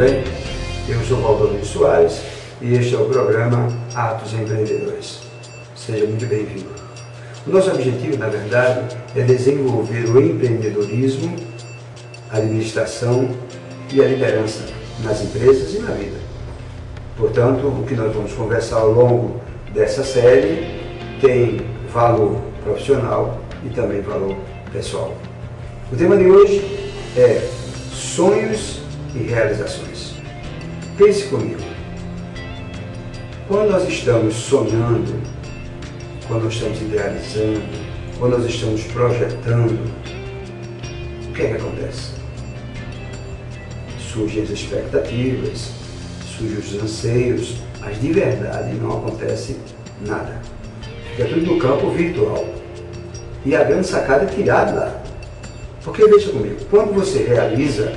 bem? Eu sou Valdomiro Soares e este é o programa Atos Empreendedores. Seja muito bem-vindo. O nosso objetivo, na verdade, é desenvolver o empreendedorismo, a administração e a liderança nas empresas e na vida. Portanto, o que nós vamos conversar ao longo dessa série tem valor profissional e também valor pessoal. O tema de hoje é sonhos e realizações. Pense comigo. Quando nós estamos sonhando, quando nós estamos idealizando, quando nós estamos projetando, o que é que acontece? Surgem as expectativas, surgem os anseios, mas de verdade não acontece nada. Fica tudo no campo virtual. E a grande sacada é tirar de lá. Porque veja comigo, quando você realiza,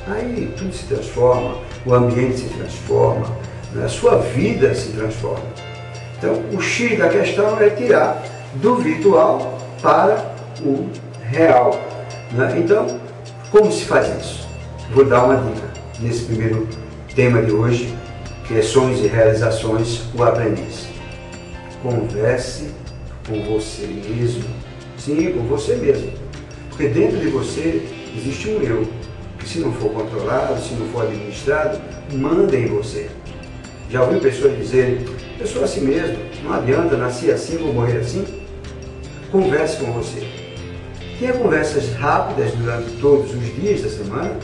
aí tudo se transforma, o ambiente se transforma, a sua vida se transforma. Então, o X da questão é tirar do virtual para o real. Então, como se faz isso? Vou dar uma dica nesse primeiro tema de hoje, que é sonhos e realizações, o aprendiz. Converse com você mesmo. Sim, com você mesmo. Porque dentro de você existe um eu, que se não for controlado, se não for administrado, manda em você. Já ouviu pessoas dizerem, eu sou assim mesmo, não adianta, nasci assim, vou morrer assim? Converse com você. Tenha conversas rápidas durante todos os dias da semana,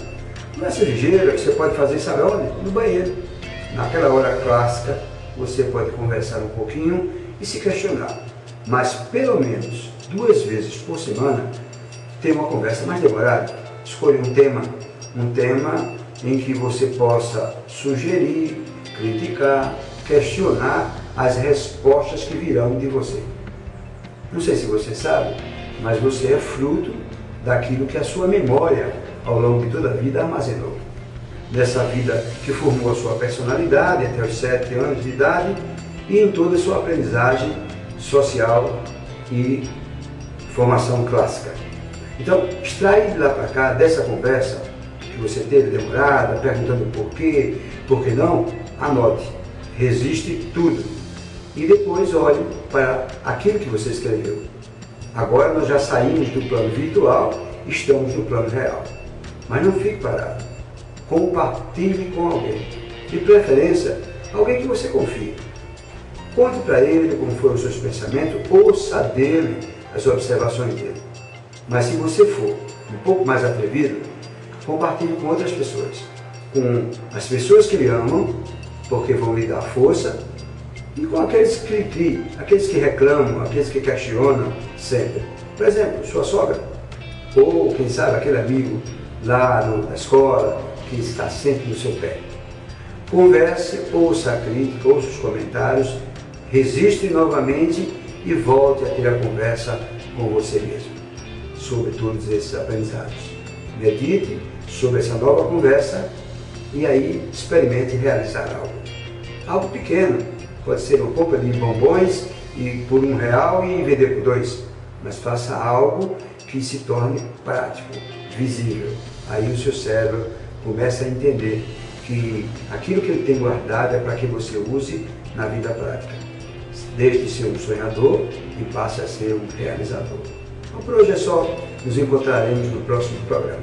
conversa ligeira, que você pode fazer, sabe onde? No banheiro. Naquela hora clássica, você pode conversar um pouquinho e se questionar. Mas pelo menos 2 vezes por semana, ter uma conversa mais demorada. Escolha um tema em que você possa sugerir, criticar, questionar as respostas que virão de você. Não sei se você sabe, mas você é fruto daquilo que a sua memória ao longo de toda a vida armazenou. Dessa vida que formou a sua personalidade até os 7 anos de idade e em toda a sua aprendizagem social e formação clássica. Então, extrai de lá para cá, dessa conversa que você teve demorada, perguntando por quê, por que não, anote, resiste tudo. E depois olhe para aquilo que você escreveu. Agora nós já saímos do plano virtual, estamos no plano real. Mas não fique parado. Compartilhe com alguém. De preferência, alguém que você confie. Conte para ele como foram os seus pensamentos, ouça dele as observações dele. Mas se você for um pouco mais atrevido, compartilhe com outras pessoas. Com as pessoas que lhe amam, porque vão lhe dar força, e com aqueles que critiquem, aqueles que reclamam, aqueles que questionam sempre. Por exemplo, sua sogra, ou quem sabe aquele amigo lá na escola que está sempre no seu pé. Converse, ouça a crítica, ouça os comentários, resiste novamente e volte a ter a conversa com você mesmo sobre todos esses aprendizados. Medite sobre essa nova conversa e aí experimente realizar algo. Algo pequeno, pode ser uma compra de bombons e por R$1 e vender por 2, mas faça algo que se torne prático, visível. Aí o seu cérebro começa a entender que aquilo que ele tem guardado é para que você use na vida prática. Deixe de ser um sonhador e passe a ser um realizador. Então, por hoje é só. Nos encontraremos no próximo programa.